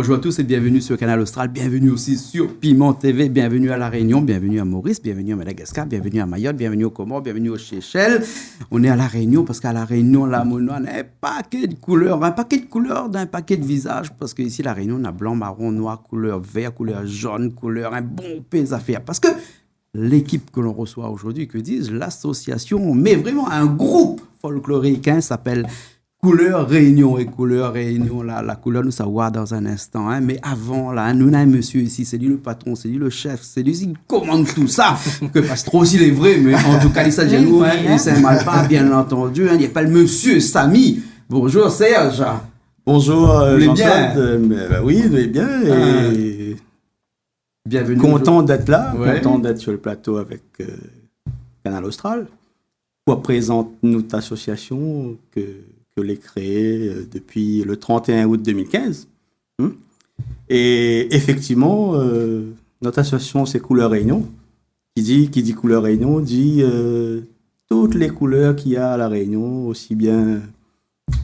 Bonjour à tous et bienvenue sur Canal Austral, bienvenue aussi sur Piment TV, bienvenue à La Réunion, bienvenue à Maurice, bienvenue à Madagascar, bienvenue à Mayotte, bienvenue aux Comores, bienvenue aux Seychelles. On est à La Réunion parce qu'à La Réunion, là, on a un paquet de couleurs, d'un paquet de visages, parce qu'ici, La Réunion, on a blanc, marron, noir, couleur vert, couleur jaune, couleur, un bon pays à faire. Parce que l'équipe que l'on reçoit aujourd'hui, que disent l'association, mais vraiment un groupe folklorique, s'appelle Couleur Réunion. Et Couleur Réunion, là, la couleur, nous savoir dans un instant. Mais avant, là, nous avons un monsieur ici, c'est lui le patron, c'est lui le chef, c'est lui qui commande tout ça. Que parce que trop aussi, il est vrai, mais en tout cas, il s'agit de nous, il s'est mal pas, bien entendu. Il n'y a pas le monsieur Samy. Bonjour Serge. Bonjour Jean-Claude. Oui, vous allez bien. Et bienvenue. Content d'être là, content d'être sur le plateau avec Canal Austral. Pour présenter notre association que l'ai créée depuis le 31 août 2015. Et effectivement, notre association, c'est Couleur Réunion. Qui dit Couleur Réunion dit toutes les couleurs qu'il y a à La Réunion, aussi bien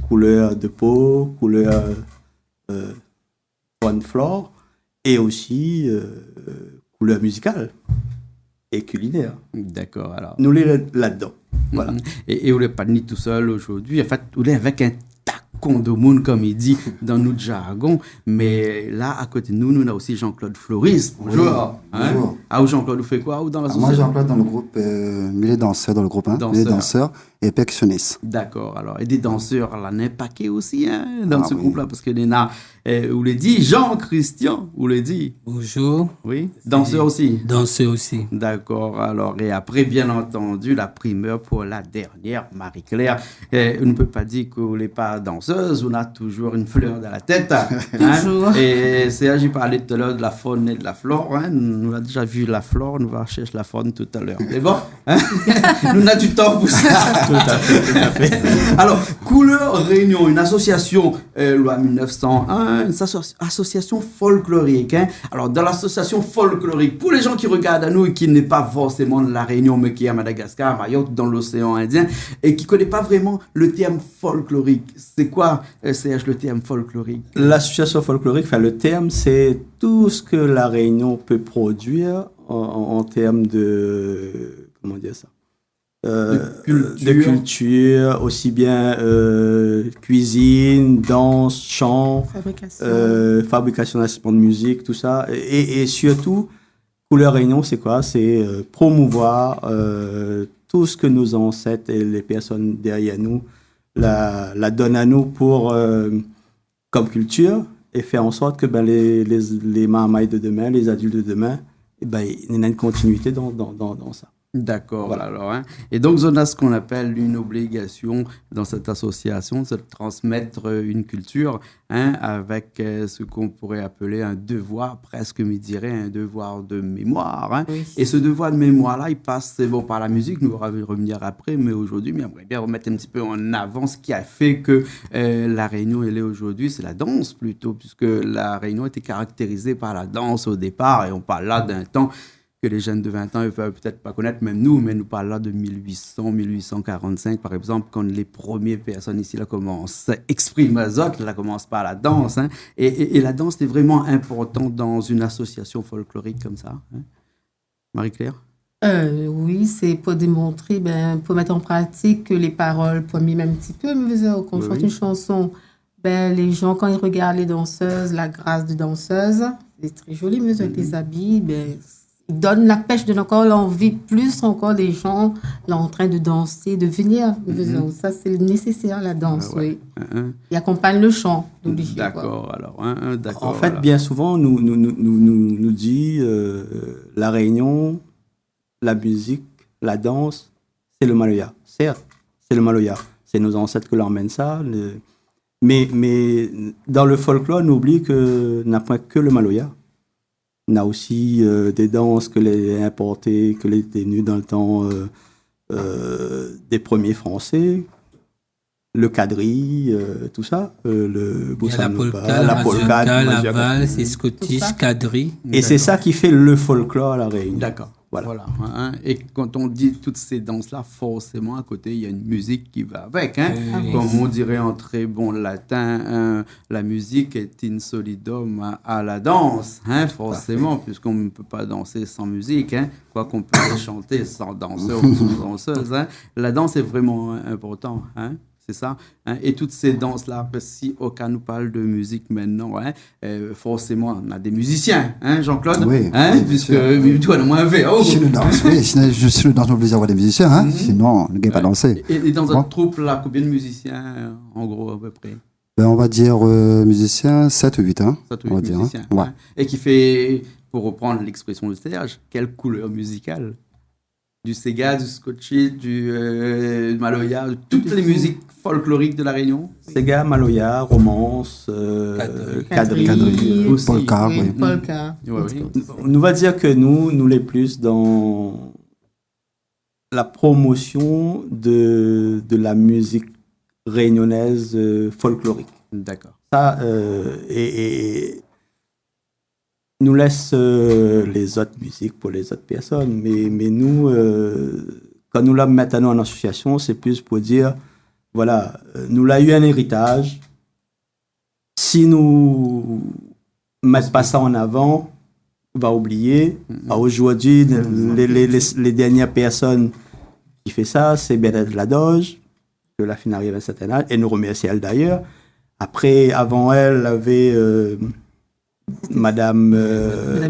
couleur de peau, couleur faune flore, et aussi couleur musicale et culinaire. D'accord, alors. Nous les là-dedans. Voilà. Et on n'est pas ni tout seul aujourd'hui. En fait, on est avec un tacon de monde, comme il dit dans notre jargon. Mais là, à côté de nous, nous avons aussi Jean-Claude Floris. Bonjour. Bonjour. Ah, Jean-Claude, vous faites quoi ou dans la société? Moi, Jean-Claude, dans le groupe Milieu Danseur, dans le groupe 1. Milieu Danseur et percussionniste. D'accord. Alors, et des danseurs, là, n'est pas qu'un aussi dans ce groupe-là, parce que les a, vous le dit, Jean-Christian, vous le dit. Bonjour. Oui. Danseur aussi. Danseur aussi. D'accord. Alors, et après, bien entendu, la primeur pour la dernière, Marie-Claire. On ne peut pas dire que vous n'êtes pas danseuse, on a toujours une fleur dans la tête. Toujours. Et Serge, il parlait tout à l'heure de la faune et de la flore. Nous avons déjà vu la flore, nous allons chercher la faune tout à l'heure. C'est bon? Nous avons du temps pour ça. Tout à fait. Alors, Couleur Réunion, une association, loi 1901, une association folklorique. Alors, dans l'association folklorique, pour les gens qui regardent à nous et qui n'est pas forcément de La Réunion, mais qui est à Madagascar, à Mayotte, dans l'océan Indien, et qui ne connaît pas vraiment le terme folklorique, c'est quoi, Serge, le terme folklorique? L'association folklorique, enfin, le terme, c'est tout ce que La Réunion peut produire en termes de... Comment dire ça? De culture, aussi bien cuisine, danse, chant, fabrication d'instruments de musique, tout ça. Et surtout, Couleur Réunion, c'est quoi? C'est promouvoir tout ce que nos ancêtres et les personnes derrière nous la donnent à nous pour, comme culture, et faire en sorte que les marmailles de demain, les adultes de demain, il y a une continuité dans ça. D'accord, voilà. Alors. Et donc, on a ce qu'on appelle une obligation dans cette association, c'est de transmettre une culture avec ce qu'on pourrait appeler un devoir, presque, me dirais, un devoir de mémoire. Oui. Et ce devoir de mémoire-là, il passe par la musique, nous allons revenir après, mais aujourd'hui, j'aimerais bien remettre un petit peu en avant ce qui a fait que La Réunion, elle est aujourd'hui, c'est la danse plutôt, puisque La Réunion était caractérisée par la danse au départ, et on parle là d'un temps que les jeunes de 20 ans ne peuvent peut-être pas connaître, même nous, mais nous parlons là de 1800, 1845, par exemple, quand les premières personnes ici là commencent à exprimer les autres, là commencent par la danse. Et la danse est vraiment importante dans une association folklorique comme ça. Marie-Claire? Oui, c'est pour démontrer, pour mettre en pratique que les paroles, pour mimer un petit peu, quand on chante une chanson, les gens, quand ils regardent les danseuses, la grâce de danseuse, c'est très joli, mais avec les habits, il donne la pêche, donne encore l'envie, plus encore des gens là, en train de danser, de venir. Ça, c'est nécessaire, la danse, oui. Il accompagne le chant, d'obligé. D'accord, alors. D'accord, en fait, bien souvent, nous dit La Réunion, la musique, la danse, c'est le Maloya. Certes, c'est le Maloya. C'est nos ancêtres qui l'emmènent ça. Mais dans le folklore, on oublie que n'a pas que le Maloya. On a aussi des danses que les importées, que les venues dans le temps des premiers Français, le quadrille, tout ça, le bossa nova, la polka, la valse, c'est scottish, quadrille. Et c'est ça qui fait le folklore à La Réunion. D'accord. Voilà. Hein. Et quand on dit toutes ces danses-là, forcément, à côté, il y a une musique qui va avec. Hein. Comme on dirait en très bon latin, la musique est in solidum à la danse. Hein, forcément, puisqu'on ne peut pas danser sans musique. Hein, quoi qu'on peut chanter sans danseur ou sans danseuse. Hein. La danse est vraiment importante. Hein. C'est ça. Hein? Et toutes ces danses-là, si aucun nous parle de musique maintenant, hein, forcément, on a des musiciens, hein, Jean-Claude? Oui, hein, puisque toi, on a moins fait. Oh. Je suis le danse, oui. Je suis le danse, on oblige à avoir des musiciens, hein. Sinon, on ne gagne pas danser. Et dans une troupe, là, combien de musiciens, en gros, à peu près? Ben, on va dire musiciens, 7 ou 8, hein. 7 ou 8 musiciens. Hein. Ouais. Hein? Et qui fait, pour reprendre l'expression de Serge, quelle couleur musicale? Du Sega, du Scotchy, du Maloya, de toutes les musiques folkloriques de la Réunion. Sega, Maloya, romance, quadrille, aussi, polka. Oui, Oui. polka. Oui. On va dire que nous les plus dans la promotion de la musique réunionnaise folklorique. D'accord. Ça, et nous laisse les autres musiques pour les autres personnes. Mais nous, quand nous la mettons en association, c'est plus pour dire, voilà, nous l'avons eu un héritage. Si nous ne mettons pas ça en avant, on va oublier. Aujourd'hui, les dernières personnes qui font ça, c'est Bernadette Ladoge, que la fin arrive à un certain âge, et nous remercions elle d'ailleurs. Après, avant elle, avait... Madame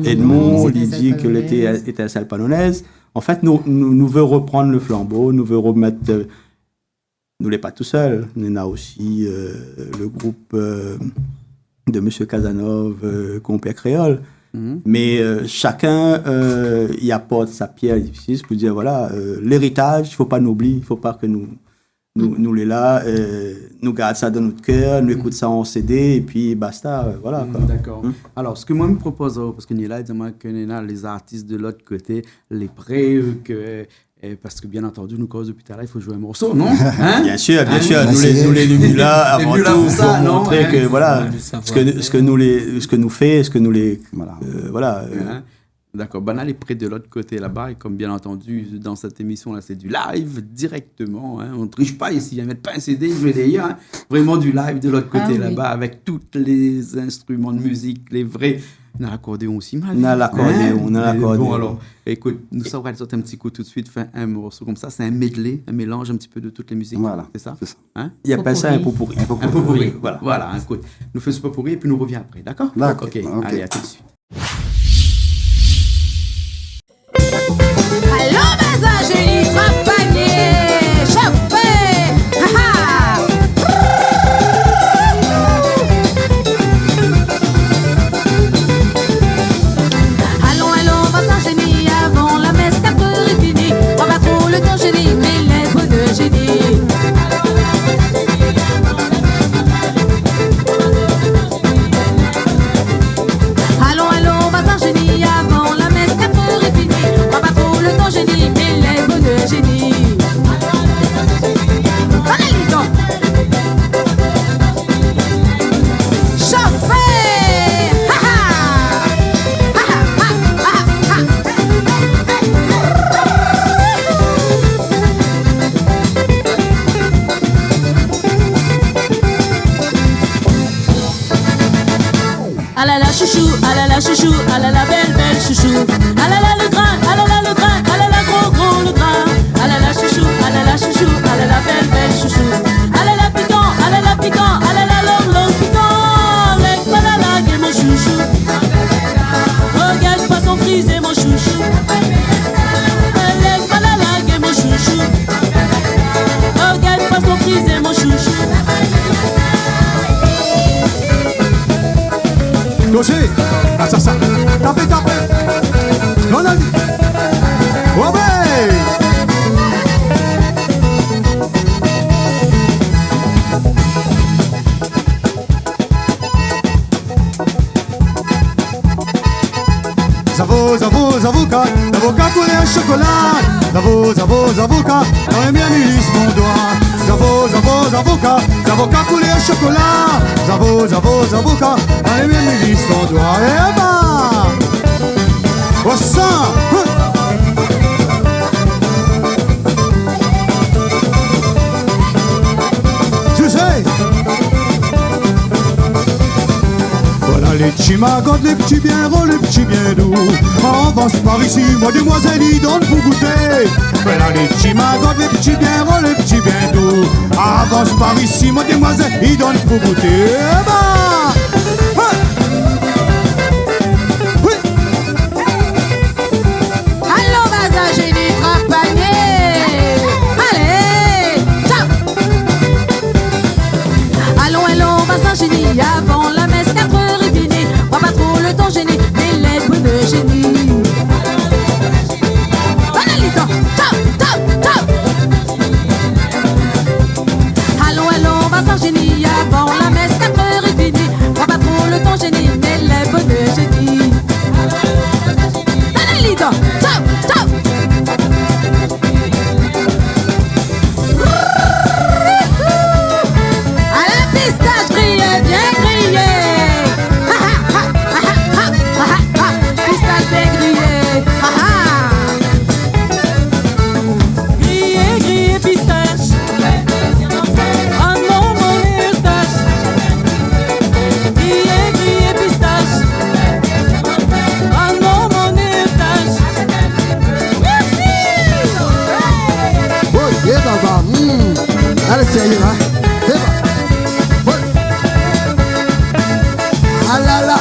Edmond, il dit qu'elle était étincelle-panonaise. En fait, nous veut reprendre le flambeau, nous veut remettre... nous n'est pas tout seul. On a aussi le groupe de M. Casanov, Compère Créole. Mais chacun y apporte sa pierre difficile pour dire, voilà, l'héritage, il ne faut pas nous oublier, il ne faut pas que nous les là, nous gardons ça dans notre cœur, nous écoutons ça en CD et puis basta, voilà. Quoi. D'accord. Alors, ce que moi me propose, parce que nous là, dis-moi que nous avons les artistes de l'autre côté, les prêts, parce que bien entendu, nous cause depuis tout à l'heure, il faut jouer un morceau, non? Hein? Bien sûr, Hein? nous les venus là avant là tout pour ça, pour non? montrer Hein? que voilà, ce que nous fait, ce que nous les voilà. Hein? D'accord. Ben, là, près de l'autre côté là-bas, et comme bien entendu, dans cette émission-là, c'est du live directement. Hein. On ne triche pas ici, ils ne mettent pas un CD, je vais dire. Hein. Vraiment du live de l'autre côté là-bas, avec tous les instruments de musique, les vrais. On a l'accordéon aussi. On a l'accordéon, Bon, alors, écoute, nous ça, on va aller sortir un petit coup tout de suite, faire un morceau comme ça. C'est un medley, un mélange un petit peu de toutes les musiques. Voilà. C'est ça? Hein? Il y a pas ça un pot pourri. Un pot pourri. Voilà, écoute. Nous faisons ce pot pourri et puis nous reviens après, d'accord? D'accord. Ok, allez, à tout de suite. Allô, mes ingénieurs, compagnie, chauffeur, haha. Allons, votre génie, avant la messe 4 heures est finie. On va trop le temps génie, mais les mots de génie. Allons, votre génie, avant la messe 4 heures est finie. On va trop le temps génie, mais les mots de génie. Allez, les gars. Chauffeur, ah là là chouchou, ah là là chouchou, ah là là belle chouchou. Ah là là le grain, ah là là le grain, ah là là gros le grain. Ah là là chouchou, ah là là chouchou, ah là là belle chouchou. Ah là là piquant, ah là là piquant, ah là là long piquant. Lève pas la lague et mon chouchou. Regarde pas son frisé mon chouchou. Lève pas la lague et mon chouchou. Regarde pas son frisé mon chouchou. Dossier, ça, tapez, non, non, oh ben. Zavocat, l'avocat coulé un chocolat. Zavocat, dans les miens m'unissent mon doigt. Zavocat coulé un chocolat. Zavocat, dans les miens m'unissent mon doigt. Eh ben, au sang, les petits magottes, les petits bien gros, les petits bien doux. Avance par ici, moi demoiselle, ils donnent pour goûter. Mais là, les petits magottes, les petits bien gros, les petits bien doux. Avance par ici, moi demoiselle, ils donnent pour goûter. Eh ben, oui. Allons, Baza, j'ai des trapaniers. Allez, ciao. Allons, Baza, génie, avant la messe, 4 heures et demie. Vois pas trop le temps gêné, mais les bruits de génie. Allez, ciao, ciao, ciao. Allons, Baza, génie, avant la messe, 4 heures et demie. Vois pas trop le temps gêné, mais les bruits de génie. Allez, ciao, ciao. À la pistache grillée, bien grillée. Pistache bien grillée. Grillée, pistache. Rends-moi mon eustache. Grillée, pistache. Rends-moi mon eustache. Oh, yeah, baba. Allez, c'est là. C'est bon. Ah là là.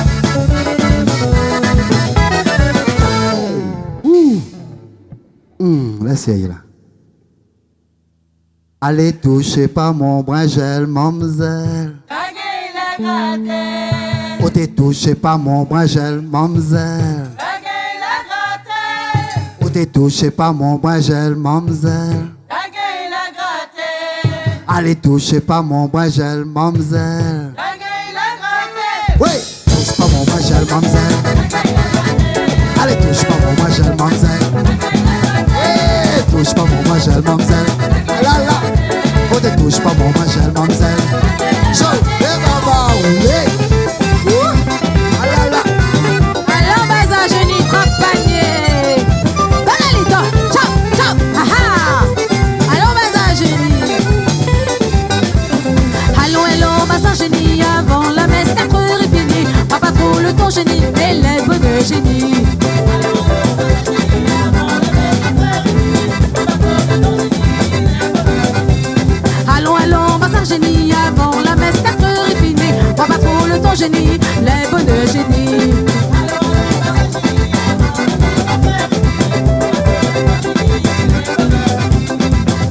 Là, c'est là. Allez, touchez pas mon bringel, mademoiselle. Oh, t'es touché pas mon bringel, mademoiselle. Oh, t'es touché pas mon bringel, mademoiselle. Allez, touchez pas mon bringel, mademoiselle. Oui, touche pas mon bringel, mademoiselle. Allez, touche pas mon bringel, mademoiselle. Oui, touche pas mon bringel, mademoiselle. Ah là là, oh, t'es touche pas mon bringel, mademoiselle. Show, les babas, oui. Ah là là. Allons, Baza, génie, trapanier. Bonalito, ciao, ciao, allons, Baza, génie. Allons, Baza, génie, avant la messe, 4 heures et demie. Vois pas trop le temps génie, mais les bruits de génie. Allons, Baza, génie, avant la messe, 4 heures et demie. Vois pas trop le temps génie, les bruits de génie.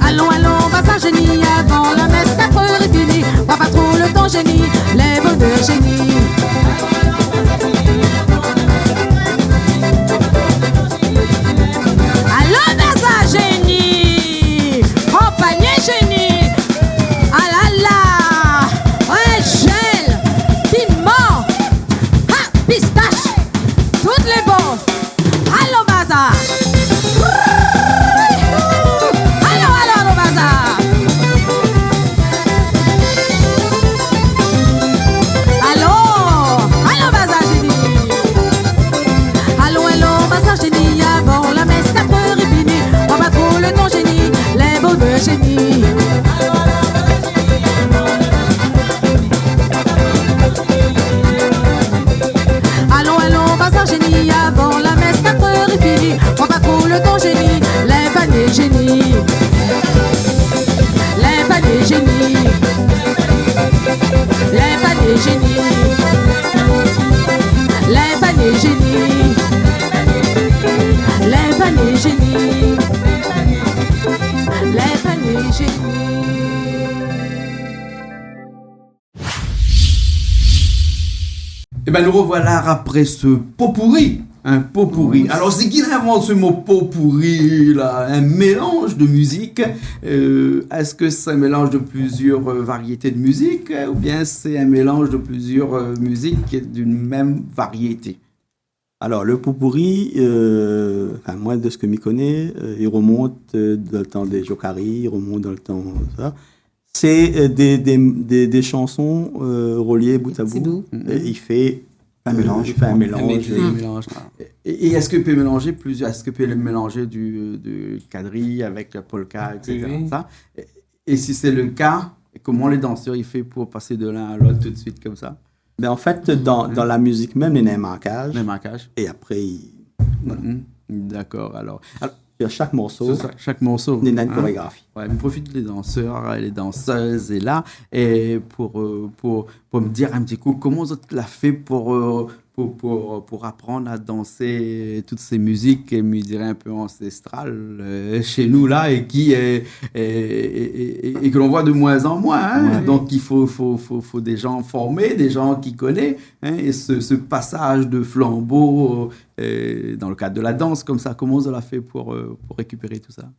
Allons, Baza, génie, avant la messe, 4 heures et demie. Vois pas trop le temps génie, les bruits de génie. Allons, Baza, génie, compagnie génie. Ah là là, ouais, gel, piment, pistache, toutes les bons. Allons, Baza. Allons, Baza. Allons, Baza, génie. Allons, Baza, génie, avant la messe, 4 heures et demie. On va trop le temps génie, les mots de génie. Allons, Baza, génie, avant la messe, 4 heures et demie. On va trop le temps génie, les paniers génie. Les paniers génie. Les paniers génie. Les paniers génie. Les paniers génie. Les paniers génie. Et bien nous revoilà après ce pot pourri. Un pot pourri. Alors c'est qui invente ce mot pot pourri là? Un mélange de musique. Est-ce que c'est un mélange de plusieurs variétés de musique ou bien c'est un mélange de plusieurs musiques d'une même variété? Alors, le pot-pourri, moi, de ce que m'y connais, il remonte dans le temps des Jokari, il remonte dans le temps... ça. C'est des chansons reliées bout à bout. Il fait un mélange. Et est-ce qu'il peut mélanger plusieurs? Est-ce qu'il peut mélanger du quadrille avec la polka, etc. Oui. Ça? Et si c'est le cas, comment les danseurs ils font pour passer de l'un à l'autre tout de suite comme ça? Mais en fait, dans la musique même, il y a un marquage. Les marquages. Et après, D'accord, alors sur chaque morceau, chaque morceau. il y a une chorégraphie. Ouais, mais profite les danseurs, les danseuses et là, et pour me dire un petit coup, comment vous l'avez fait pour apprendre à danser toutes ces musiques, je dirais un peu ancestrales chez nous là, et que l'on voit de moins en moins. Hein. Ouais. Donc il faut des gens formés, des gens qui connaissent. Hein, et ce passage de flambeau dans le cadre de la danse comme ça, comment vous l'avez fait pour récupérer tout ça?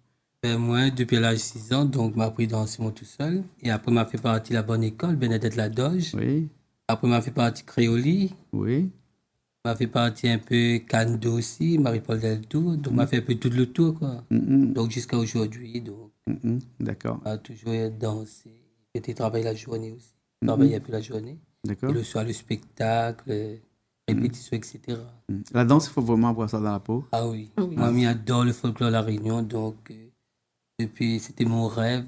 Moi, depuis l'âge de 6 ans, donc, m'a appris danser tout seul. Et après, m'a fait partie de la bonne école, Bénédette Ladoge. Oui. Après, m'a fait partie Créoli. Oui. M'a fait partie un peu Cando aussi, Marie-Paul Deltour. Donc, m'a fait un peu tout le tour, quoi. Donc, jusqu'à aujourd'hui, donc. D'accord. M'a toujours dansé. J'ai travaillé la journée aussi. Travaillé un peu la journée. D'accord. Et le soir, le spectacle, répétition, etc. La danse, il faut vraiment avoir ça dans la peau. Ah oui. Moi, j'adore le folklore à La Réunion, donc... Depuis, c'était mon rêve,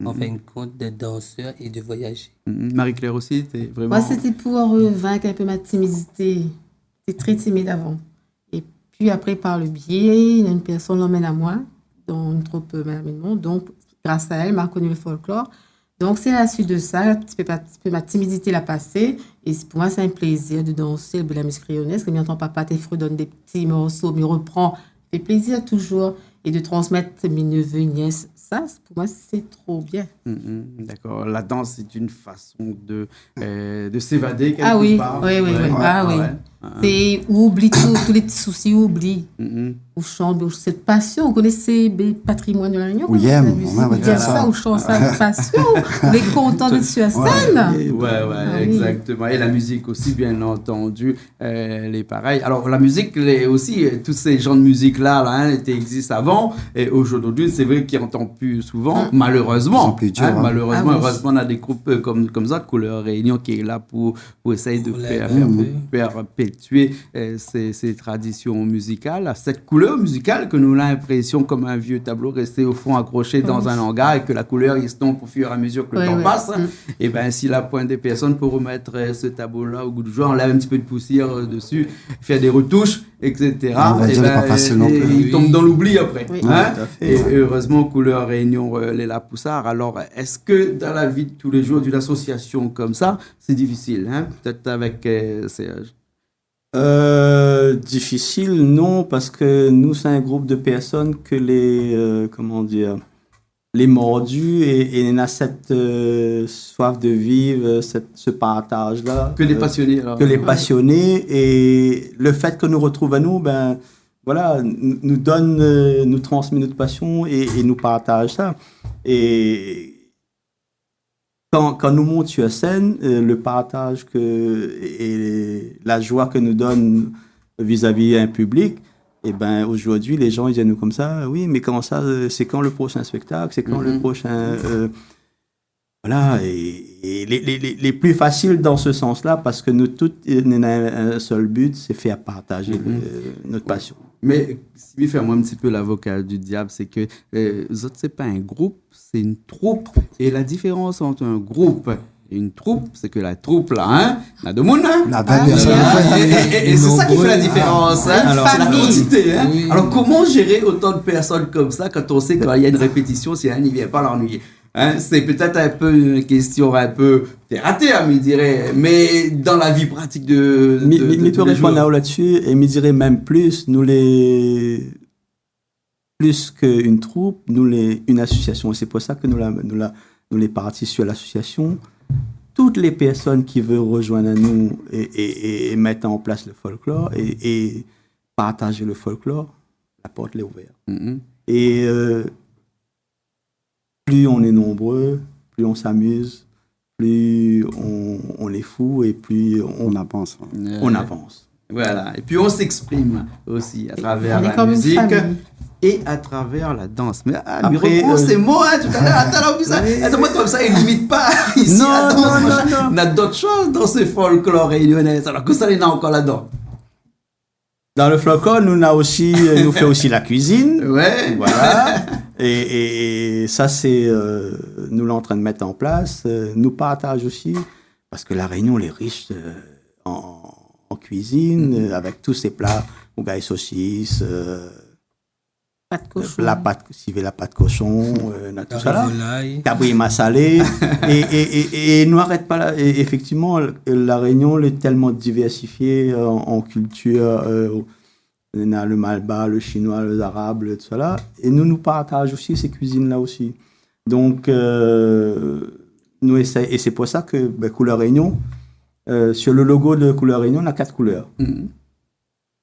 en fin de compte, d'être danseur et de voyager. Marie-Claire aussi, t'es vraiment... Moi, c'était pour vaincre un peu ma timidité. J'étais très timide avant. Et puis après, par le biais, une personne l'emmène à moi, dans une troupe Malamènement. Donc, grâce à elle, m'a reconnu le folklore. Donc, c'est à la suite de ça, ma timidité l'a passée. Et pour moi, c'est un plaisir de danser de la musique réunionnaise. Comme j'entends papa, tes frères donnent des petits morceaux, mais reprend. Ça fait plaisir toujours. Et de transmettre mes neveux et nièces, ça, pour moi, c'est trop bien. D'accord. La danse, c'est une façon de s'évader quelque part. Oui. Ah oui. C'est oublie tous les petits soucis, oublie. Ou chante, cette passion. Vous connaissez le patrimoine de la Réunion? Oui, on va dire ça. Ou chante ça avec passion. On est content d'être sur scène. Exactement. Et la musique aussi, bien entendu, elle est pareille. Alors, la musique, aussi, tous ces genres de musique-là, existent avant. Et aujourd'hui, c'est vrai qu'ils n'entendent plus souvent, malheureusement. Malheureusement, heureusement, on a des groupes comme ça, Couleur Réunion, qui est là pour essayer de perpétuer ces traditions musicales. Cette couleur musicale que nous avons l'impression comme un vieux tableau resté au fond accroché dans un hangar et que la couleur estompe au fur et à mesure que le temps passe. Et bien, si la pointe des personnes pour remettre ce tableau-là au goût du jour, on lève un petit peu de poussière dessus, faire des retouches, etc. Il tombe dans l'oubli après. Oui. Et heureusement, Couleur Réunion, les La Poussard. Alors, est-ce que dans la vie de tous les jours d'une association comme ça, c'est difficile, peut-être avec Serge? Difficile, non, parce que nous, c'est un groupe de personnes que les mordus et on a cette soif de vivre, ce partage-là. Que les passionnés, alors. Que les passionnés. Et le fait que nous retrouvent à nous, nous donne, nous transmet notre passion et nous partage ça. Et quand nous montons sur scène, le partage et la joie que nous donne vis-à-vis un public, aujourd'hui, les gens ils viennent nous comme ça. Oui, mais comment ça? C'est quand le prochain spectacle? C'est quand le prochain... Voilà, et les plus faciles dans ce sens-là, parce que nous tous, on a un seul but, c'est faire partager notre passion. Mais si je fais moi un petit peu l'avocat du diable, c'est que les autres, c'est pas un groupe, c'est une troupe. Et la différence entre un groupe et une troupe, c'est que la troupe, là, il y a deux monde, et c'est ça qui fait la différence, Alors, c'est la quantité, Oui. Alors, comment gérer autant de personnes comme ça quand on sait qu'il y a une répétition, si un n'y vient pas l'ennuyer? C'est peut-être un peu une question un peu ratée, me dirait, mais dans la vie pratique de Mais tu répondre là-dessus, et me dirait même plus, plus qu'une troupe, une association. C'est pour ça que nous les partis sur l'association. Toutes les personnes qui veulent rejoindre nous et mettre en place le folklore et partager le folklore, la porte est ouverte. Et plus on est nombreux, plus on s'amuse, plus on est fou et plus on avance. On avance. Voilà. Et puis on s'exprime aussi à travers la musique et à travers la danse. Mais après, reprends ces mots tout à l'heure. Attends-moi comme ça, il ne limite pas ici la danse. On a d'autres choses dans ce folklore réunionnais. Alors que ça, il y en a encore là-dedans. Dans le folklore, nous fait aussi la cuisine. Ouais. Voilà. Et ça, c'est nous l'en train de mettre en place. Nous partage aussi, parce que la Réunion, elle est riche en cuisine, avec tous ces plats, bougaille saucisse, Pâte cochon. la pâte cochon, tout ça là. Volaille. Cabrima salé. et nous arrête pas là. Et effectivement, la Réunion est tellement diversifiée en culture. On a le malba, le chinois, le arabe, tout ça là. Et nous partageons aussi ces cuisines-là aussi. Donc, nous essayons. Et c'est pour ça que Couleur Réunion, sur le logo de Couleur Réunion, on a 4 couleurs.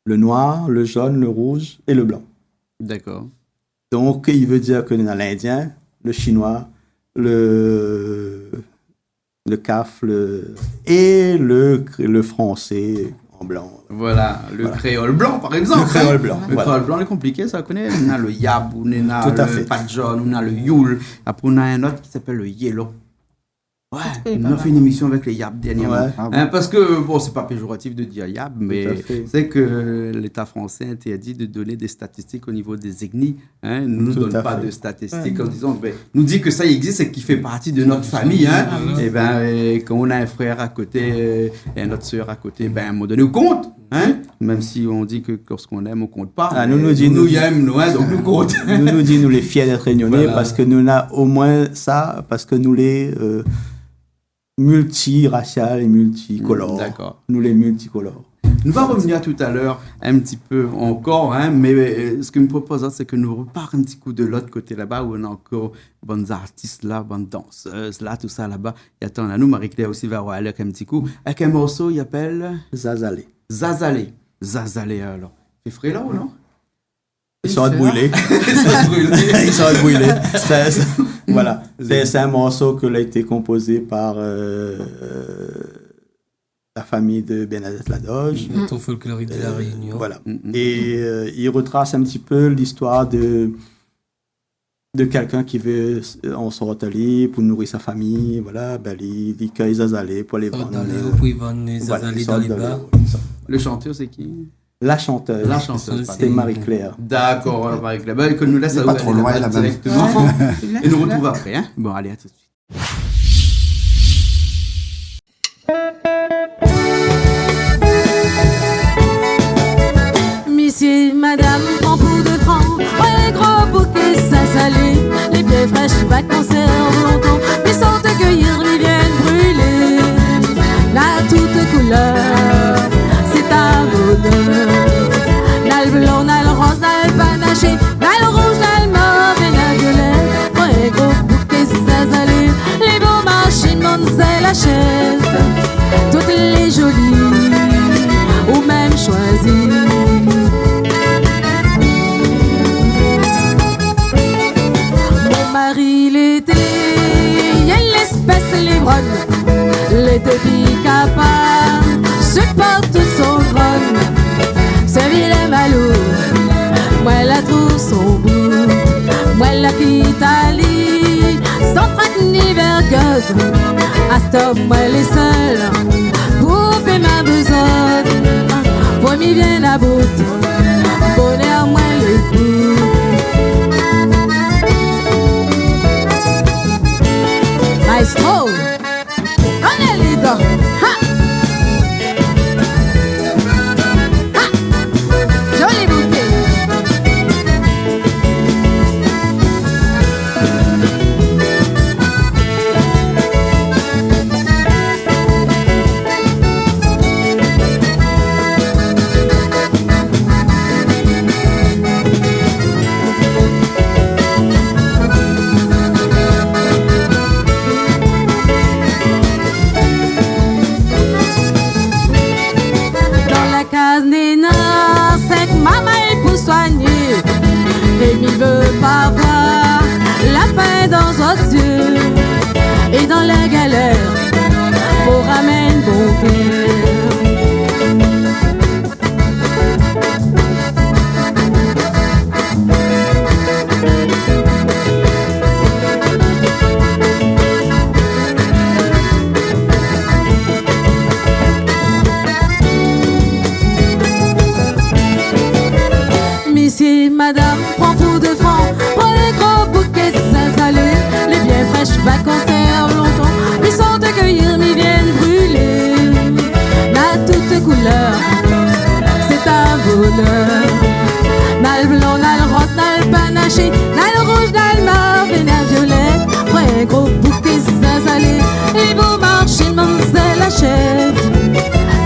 Le noir, le jaune, le rouge et le blanc. D'accord. Donc, il veut dire que nous avons l'indien, le chinois, le CAF et le français en blanc. Voilà, le créole blanc, par exemple. Le créole blanc. Le voilà. créole blanc, est compliqué, ça connaît. On a le yab, on a Tout à le fait. padjon, on a le youl. Après, on a un autre qui s'appelle le yellow. Ouais, on a fait une émission avec les yab dernièrement. Ouais. Ah bon. Hein, parce que, bon, c'est pas péjoratif de dire yab, mais Tout à fait. c'est que l'État français interdit de donner des statistiques au niveau des ethnies. Hein, ne nous Tout donne à pas fait. de statistiques en disant, ben, nous dit que ça existe et qu'il fait partie de notre famille. Hein. Et ben, quand on a un frère à côté et une autre sœur à côté, ben, à un moment donné, on compte. Hein. Même si on dit que lorsqu'on aime, on compte pas. Ah, nous dit, nous y aime, nous, hein, donc nous compte. nous dit, nous les fiers d'être réunionnais Voilà. parce que nous avons au moins ça, parce que nous les multiraciales et multicolores. D'accord. Nous les multicolores. Nous allons revenir tout à l'heure un petit peu encore, hein, mais ce que je me propose, c'est que nous repartons un petit coup de l'autre côté là-bas où on a encore bonnes artistes là, bonnes danseuses là, tout ça là-bas. Et attends, là, nous, Marie-Claire aussi va aller avec un petit coup. Avec un morceau, il appelle Zazalé. Zazalé. Zazalé, alors. C'est frais là ou non? Ils sont brûlés. Ça brûle. Ils sont brûlés. Voilà. C'est un morceau qui a été composé par la famille de Bernadette Ladoge. Ton folklorique de la Réunion. Voilà. Et il retrace un petit peu l'histoire de quelqu'un qui veut en sortir pour nourrir sa famille. Voilà. Ben, il cueille Zazalé pour les vendre. Dans les hauts, pour y vendre les Voilà, azalées ils dans sortent les dans bars. Le chanteur, c'est qui? La chanteuse. La chanteuse, C'était Marie-Claire. D'accord, alors Marie-Claire. Ben, que nous laisse C'est pas trop loin, là, même. directement. Et nous retrouve après. Hein? Bon, allez, à tout de suite. Monsieur, madame, prends pour de francs. Ouais, gros bouquet, ça salé. Les pieds fraîches, va conserve longtemps. Ils sont te cueillir, ils viennent brûler. La toute couleur, c'est ta bonheur. N'a le blanc, n'a le rose, n'a le panaché. N'a le rouge, n'a le mauve et n'a le violet. Ouais, gros bouquet, ça salé. Les beaux machines, monzelles achètent. Toutes les jolies, ou même choisies. Marie l'été, y'a l'espèce livronne. L'été pique à part, supporte tout son grogne. Ce vilain malou, moi la trouve son bout. Moi la quitte à lit, sans traque ni vergueuse. À stop, moi les seuls, pour faire ma besogne. Promis bien à bout, bonheur moi les coups. Maestro, on est leader. Ha! Ha! Joli bouquet. Dans la case des Nards, c'est que maman est pour soigner. Et m'y veut pas voir la fin dans vos yeux. Et dans la galère, faut ramener bon cœur. Messieurs, madame, prends pour de francs. Prends les gros bouquets, ça salé. Les bien fraîches vacances servent longtemps. Ils sont de cueillir, mais viennent brûler. La toute couleurs. N'a le blanc, n'a le rose, n'a le panaché, n'a le rouge, n'a le mauve et n'a le violet. Après un gros bouquet s'installer, les beaux marchés, mademoiselle achète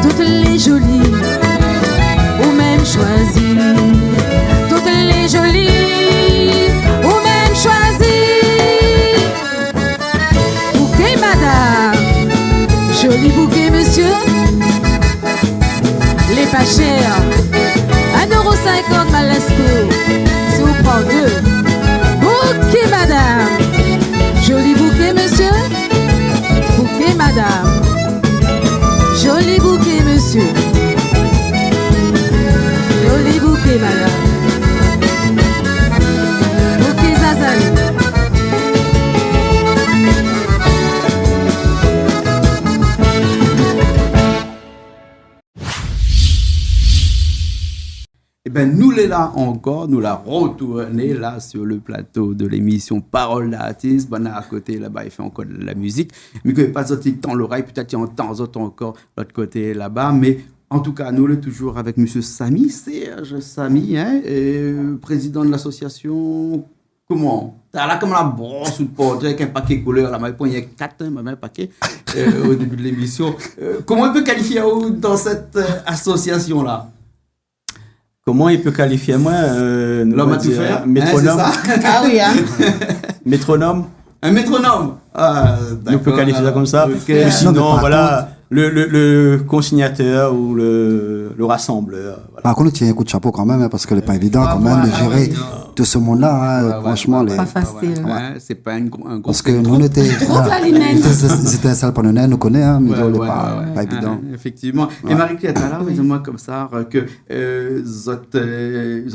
toutes les jolies, ou même choisies. Toutes les jolies, ou même choisies. Bouquet madame, joli bouquet monsieur. Les pas chers, 1,50 € Malesco, si vous prenez deux. Bouquet madame, joli bouquet monsieur. Bouquet madame, joli bouquet monsieur. Joli bouquet madame. Bouquet Zazali. Eh ben, nous les là encore, nous la retourner là sur le plateau de l'émission Parole d'artiste. Ben, à côté là-bas, il fait encore de la musique. Mais que pas sorti tant l'oreille, peut-être il entend encore l'autre côté là-bas. Mais en tout cas, nous le toujours avec monsieur Samy, Serge Samy, hein, président de l'association. Comment? T'as là comme la brosse ou le portrait avec un paquet couleur. Là, il y a 4 un paquet au début de l'émission. Comment on peut qualifier dans cette association-là? Comment il peut qualifier moi L'homme à tout faire. Métronome. Hein, Ah oui, hein. Métronome. Un métronome. Ah, On peut qualifier ça comme ça. Okay. Ou sinon, Non, voilà, le consignateur ou le rassembleur. Voilà. Par contre, tu as un coup de chapeau quand même, hein, parce que c'est pas évident quand même de gérer tout ce monde-là. Hein, franchement, Pas facile. C'est pas un gros. parce que nous, on était. C'était un sale panonnais, nous connaît, hein, mais c'est pas évident. Effectivement. Et Marie-Claire, t'as là, dis-moi comme ça, que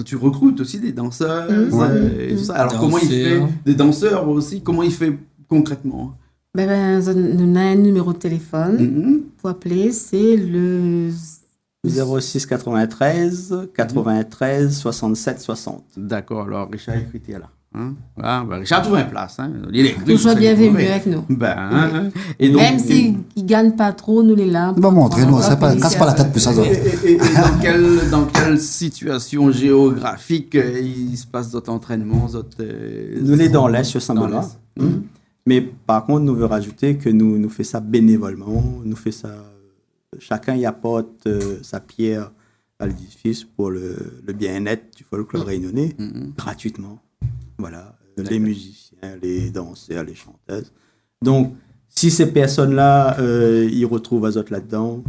tu recrutes aussi des danseuses. Et tout ça. Alors, comment il fait? Des danseurs aussi, comment il fait concrètement? Nous avons un numéro de téléphone pour appeler, c'est le 06 93 93 67 60. D'accord, alors Richard écrit là. Hein? Ah, ben Richard trouve une place. Hein? Il est toujours bienvenu avec nous. Ben, et donc, même s'il ne gagne pas trop, nous les là. On va montrer, nous, casse pas la tête plus ça. Et dans quelle situation géographique il se passe d'autres entraînements? Nous les dans l'Est, sur Saint-Benoît. Mais par contre, nous veut rajouter que nous fait ça bénévolement. Nous fait ça. Chacun y apporte sa pierre à l'édifice pour le bien-être du folklore réunionnais, gratuitement. Voilà, les musiciens, les danseurs, les chanteuses. Donc, si ces personnes-là, ils retrouvent Azot là-dedans,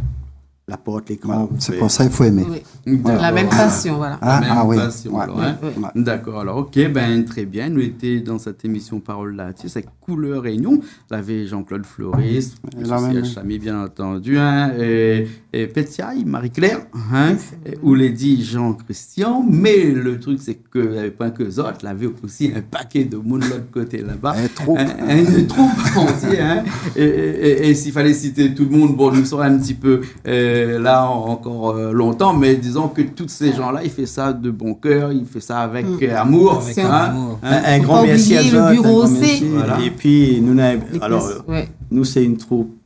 la porte, l'écran. C'est pour ça qu'il faut aimer. Oui. La même passion, voilà. Oui. Passion, alors, hein? D'accord, alors ok, ben très bien. Nous étions dans cette émission Parole d'artiste avec Couleur Réunion. Vous avez Jean-Claude Floris, Serge Samy, bien entendu, hein, et Pétiaille, Marie-Claire, hein, ou Lady Jean-Christian. Mais le truc, c'est que n'y avait pas que autres, il y avait aussi un paquet de monde de l'autre côté là-bas. Une troupe entière. Hein, et s'il fallait citer tout le monde, bon, nous sommes un petit peu là encore longtemps, mais disons que tous ces gens-là, ils font ça de bon cœur, ils font ça avec amour. Avec amour. Un grand merci à le bureau aussi. Voilà. Et puis, nous, c'est une troupe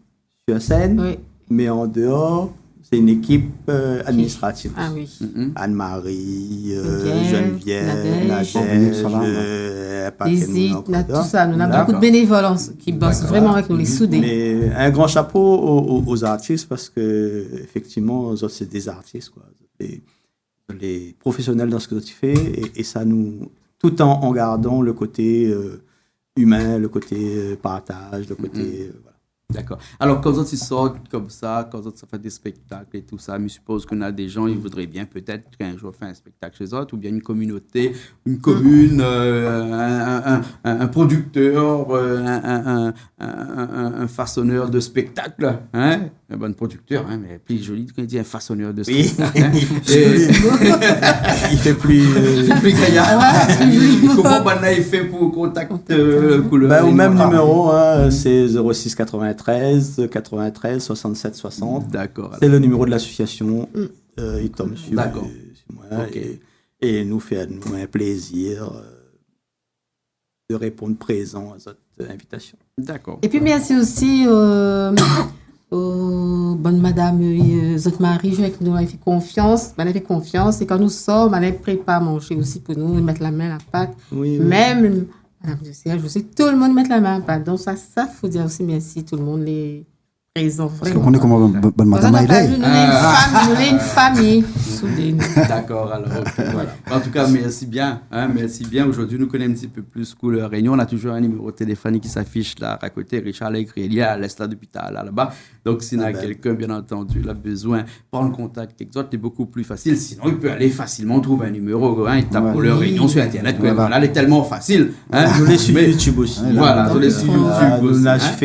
sur scène, mais en dehors, c'est une équipe administrative. Ah oui. Anne-Marie, Geneviève, Nadège, tout ça. On a beaucoup de bénévoles qui bossent vraiment avec nous, les soudés. Mais un grand chapeau aux artistes parce que effectivement, c'est des artistes, quoi. Les professionnels dans ce que tu fais et ça nous, tout en gardant le côté humain, le côté partage, le côté voilà. D'accord. Alors, quand ils sortent comme ça, quand ça fait des spectacles et tout ça, je suppose qu'on a des gens, ils voudraient bien peut-être qu'un jour faire un spectacle chez eux, ou bien une communauté, une commune, un producteur, un façonneur de spectacle, hein? Un bon producteur, hein, mais plus joli quand il dit un façonneur de spectacle. Hein? Il fait plus gaillard. Comment il fait pour contacter Couleur? Au même numéro, hein, c'est 06 93 93 67 60. D'accord. C'est le numéro de l'association. Il tombe sur moi. Okay. Et nous fait un plaisir de répondre présent à cette invitation. D'accord. Et puis merci aussi Bonne madame, Zotte Marie, avec nous, elle fait confiance. Elle fait confiance. Et quand nous sommes, elle prépare à manger aussi pour nous, mettre la main à la pâte. Oui, oui. Même, madame de Serge aussi, tout le monde met la main à la pâte. Donc, ça, faut dire aussi merci, tout le monde les présents. Parce qu'on est comme bonne madame Aïlay. Nous sommes une famille soudée. D'accord, alors, ok, voilà. En tout cas, merci bien. Merci bien. Aujourd'hui, nous connaissons un petit peu plus Couleur Réunion. On a toujours un numéro téléphonique qui s'affiche là, à côté. Richard Legre, il est à l'est là, depuis là-bas. Donc, s'il y a quelqu'un, bien entendu, il a besoin de prendre contact avec d'autres, c'est beaucoup plus facile. Sinon, il peut aller facilement trouver un numéro. Il tape Couleur Réunion sur Internet. Voilà, elle est tellement facile. Nous les sur YouTube aussi. Voilà, nous les sur YouTube aussi.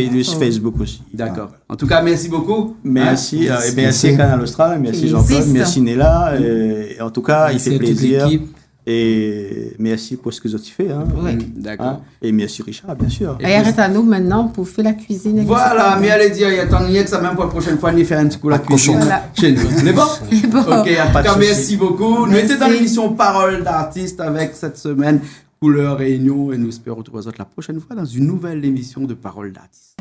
Nous les sur Facebook aussi. D'accord. En tout cas, merci beaucoup. Merci. Merci Canal Austral. Merci Jean-Claude. Merci Néla. Et en tout cas, Merci il fait à toute plaisir. l'équipe. Et merci pour ce que tu fais. Oui. D'accord. Et merci Richard, bien sûr. Et arrête à nous maintenant pour faire la cuisine. Voilà, mais allez dire, il y a tant de ça même pour la prochaine fois, on faire un petit coup la cuisine Voilà. chez nous. On est bon? Bon. Ok, en tout Pas de cas, souci. merci beaucoup. Nous étions dans l'émission Parole d'artiste avec cette semaine Couleur Réunion et nous espérons retrouver vous autres la prochaine fois dans une nouvelle émission de Parole d'artiste.